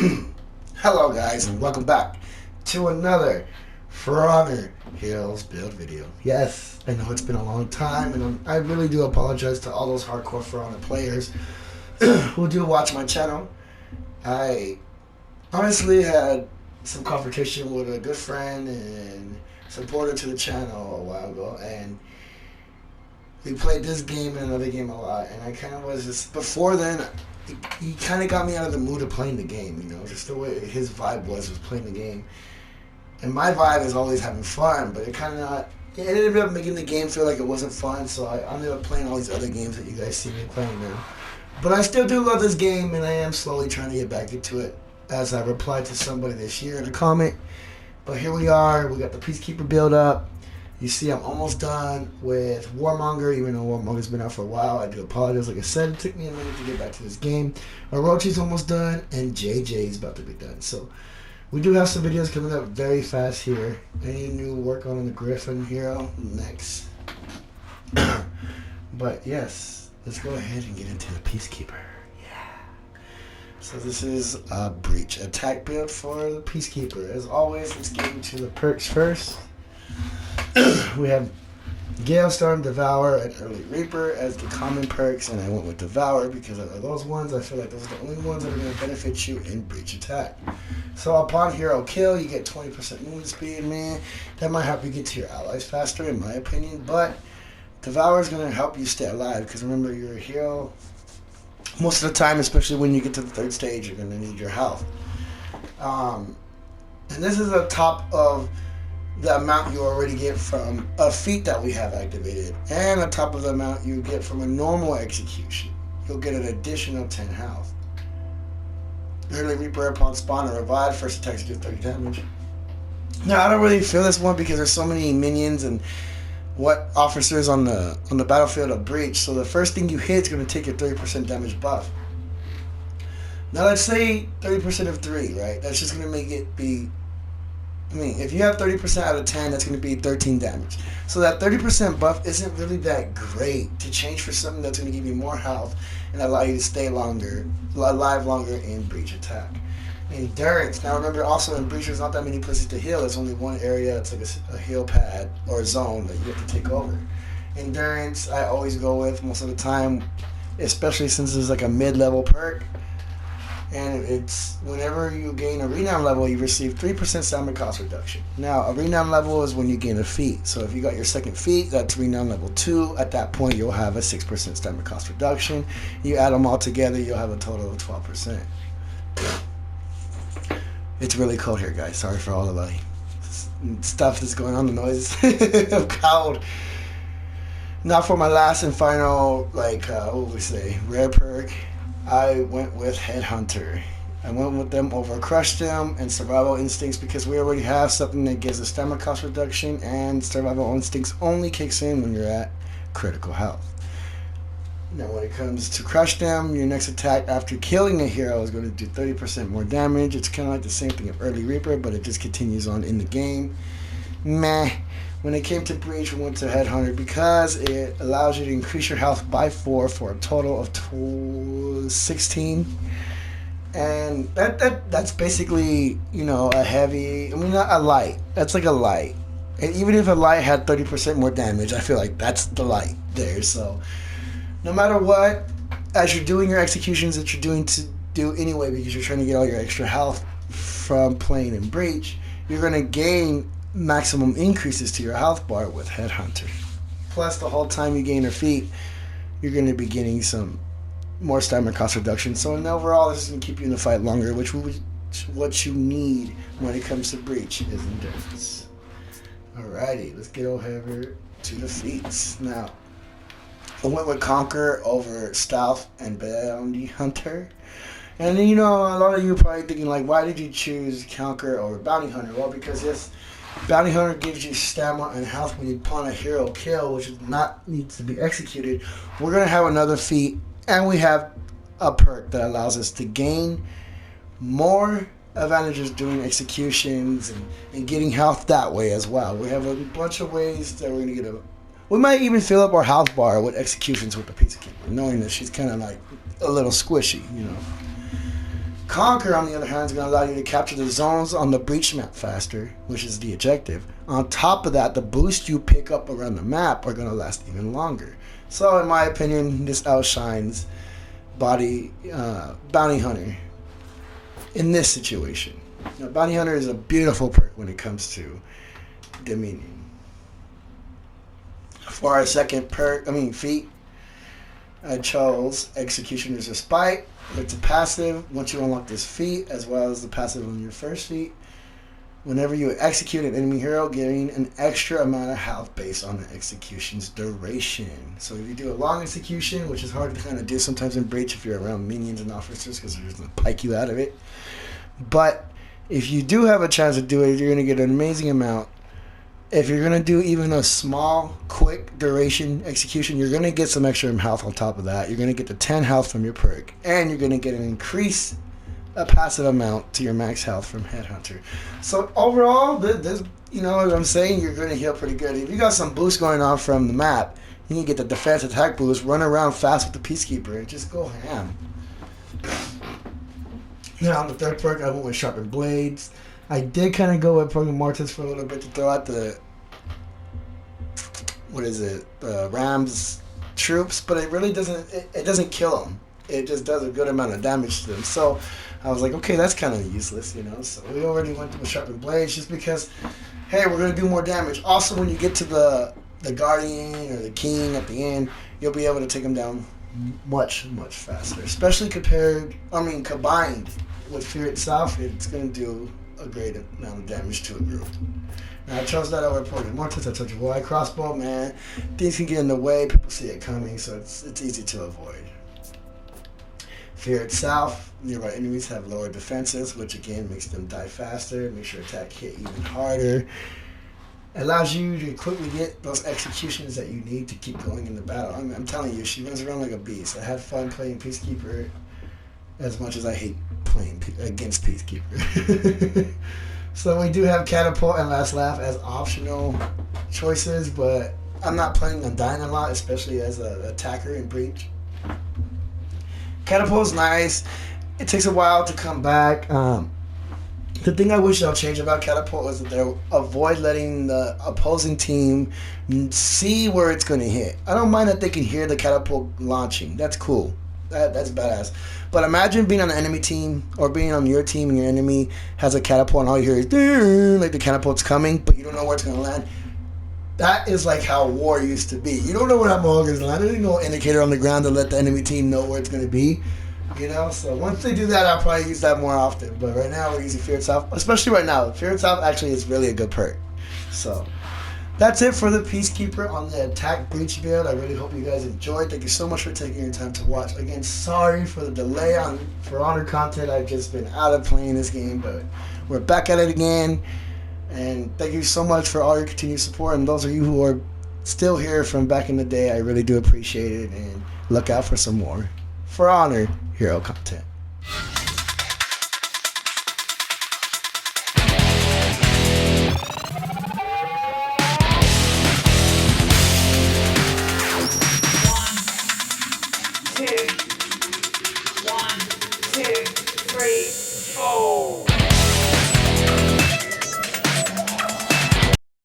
Hello guys and welcome back to another For Honor Heroes build video. Yes, I know it's been a long time and I really do apologize to all those hardcore For Honor players who do watch my channel. I honestly had some confrontation with a good friend and supporter to the channel a while ago, and we played this game and another game a lot, and I kind of was just, before then, he kind of got me out of the mood of playing the game, you know, just the way his vibe was playing the game. And my vibe is always having fun, but it ended up making the game feel like it wasn't fun, so I ended up playing all these other games that you guys see me playing now. But I still do love this game, and I am slowly trying to get back into it, as I replied to somebody this year in a comment. But here we are, we got the Peacekeeper build up. You see, I'm almost done with Warmonger, even though Warmonger's been out for a while. I do apologize. Like I said, it took me a minute to get back to this game. Orochi's almost done, and JJ's about to be done. So, we do have some videos coming up very fast here. Any new work on the Griffin hero? Next. But, yes, let's go ahead and get into the Peacekeeper. Yeah. So, this is a Breach attack build for the Peacekeeper. As always, let's get into the perks first. We have Galestorm, Devour, and Early Reaper as the common perks, and I went with Devour because of those ones. I feel like those are the only ones that are going to benefit you in Breach attack. So upon hero kill, you get 20% movement speed, man. That might help you get to your allies faster, in my opinion, but Devour is going to help you stay alive, because remember, you're a hero. Most of the time, especially when you get to the third stage, you're going to need your health. And this is the top of the amount you already get from a feat that we have activated, and on top of the amount you get from a normal execution. You'll get an additional 10 health. Early Reaper upon spawn or revive, first attacks do 30 damage. Now I don't really feel this one because there's so many minions and what officers on the battlefield of Breach, so the first thing you hit is going to take your 30% damage buff. Now let's say 30% of 3, right? That's just going to make it be, I mean, if you have 30% out of 10, that's going to be 13 damage. So that 30% buff isn't really that great to change for something that's going to give you more health and allow you to stay alive longer in Breach attack. Endurance. Now remember, also in Breach, there's not that many places to heal. There's only one area. It's like a heal pad or a zone that you have to take over. Endurance, I always go with most of the time, especially since it's like a mid-level perk. And it's whenever you gain a renown level, you receive 3% stamina cost reduction. Now, a renown level is when you gain a feat. So if you got your second feat, that's renown level 2. At that point, you'll have a 6% stamina cost reduction. You add them all together, you'll have a total of 12%. It's really cold here, guys. Sorry for all the stuff that's going on, the noise. I'm cold. Now for my last and final, what would we say, rare perk, I went with Headhunter. I went with them over Crush Them and Survival Instincts because we already have something that gives a stamina cost reduction, and Survival Instincts only kicks in when you're at critical health. Now when it comes to Crush Them, your next attack after killing a hero is going to do 30% more damage. It's kind of like the same thing of Early Reaper, but it just continues on in the game. Meh. When it came to Breach, we went to Headhunter because it allows you to increase your health by 4 for a total of 16. And that's basically, you know, a heavy, I mean, not a light. That's like a light. And even if a light had 30% more damage, I feel like that's the light there. So no matter what, as you're doing your executions that you're doing to do anyway, because you're trying to get all your extra health from playing in Breach, you're going to gain maximum increases to your health bar with Headhunter. Plus, the whole time you gain a feat, you're going to be getting some more stamina cost reduction. So, in overall, this is going to keep you in the fight longer, which what you need when it comes to Breach is endurance. Alrighty, let's get over to the feats. Now, I went with Conquer over Stealth and Bounty Hunter. And you know, a lot of you are probably thinking, like, why did you choose Conquer over Bounty Hunter? Well, because yes, Bounty Hunter gives you stamina and health when you pawn a hero kill, which needs to be executed. We're going to have another feat, and we have a perk that allows us to gain more advantages doing executions and getting health that way as well. We have a bunch of ways that we're going to get we might even fill up our health bar with executions with the Peacekeeper, knowing that she's kind of like a little squishy, you know. Conquer, on the other hand, is going to allow you to capture the zones on the breach map faster, which is the objective. On top of that, the boosts you pick up around the map are going to last even longer. So, in my opinion, this outshines Bounty Hunter in this situation. Now, Bounty Hunter is a beautiful perk when it comes to Dominion. For our second feat, I chose Executioner's Respite. It's a passive once you unlock this feat, as well as the passive on your first feat. Whenever you execute an enemy hero, gain an extra amount of health based on the execution's duration. So if you do a long execution, which is hard to kind of do sometimes in Breach if you're around minions and officers because they're just going to pike you out of it. But if you do have a chance to do it, you're going to get an amazing amount. If you're going to do even a small, quick duration execution, you're going to get some extra health on top of that. You're going to get the 10 health from your perk. And you're going to get a passive amount to your max health from Headhunter. So overall, this, you know what I'm saying? You're going to heal pretty good. If you got some boost going on from the map, you can get the defense attack boost, run around fast with the Peacekeeper, and just go ham. Now, on the third perk, I went with Sharpened Blades. I did kind of go with Program Mortis for a little bit to throw out the Rams troops, but it really doesn't kill them. It just does a good amount of damage to them. So I was like, okay, that's kind of useless, you know. So we already went with Sharpened Blades just because, hey, we're going to do more damage. Also, when you get to the Guardian or the King at the end, you'll be able to take them down much, much faster. Especially combined with Fear itself, it's going to do a great amount of damage to a group. Now, I chose that over Program Mortis. I told you why. Crossbow, man, things can get in the way. People see it coming, so it's easy to avoid. Fear itself, nearby enemies have lower defenses, which again makes them die faster, makes your attack hit even harder. Allows you to quickly get those executions that you need to keep going in the battle. I'm telling you, she runs around like a beast. I had fun playing Peacekeeper as much as I hate playing against Peacekeeper. So we do have Catapult and Last Laugh as optional choices, but I'm not planning on dying a lot, especially as an attacker in Breach. Catapult's nice. It takes a while to come back. The thing I wish they'll change about Catapult is that they'll avoid letting the opposing team see where it's going to hit. I don't mind that they can hear the Catapult launching. That's cool. That's badass. But imagine being on the enemy team or being on your team and your enemy has a Catapult and all you hear is like the Catapult's coming, but you don't know where it's going to land. That is like how war used to be. You don't know where that mog is landing. There's no indicator on the ground to let the enemy team know where it's going to be. You know, so once they do that, I'll probably use that more often. But right now, we're using Fear itself, especially right now. Fear itself actually is really a good perk. So that's it for the Peacekeeper on the Attack Breach build. I really hope you guys enjoyed. Thank you so much for taking your time to watch. Again, sorry for the delay on For Honor content. I've just been out of playing this game, but we're back at it again. And thank you so much for all your continued support. And those of you who are still here from back in the day, I really do appreciate it. And look out for some more For Honor hero content.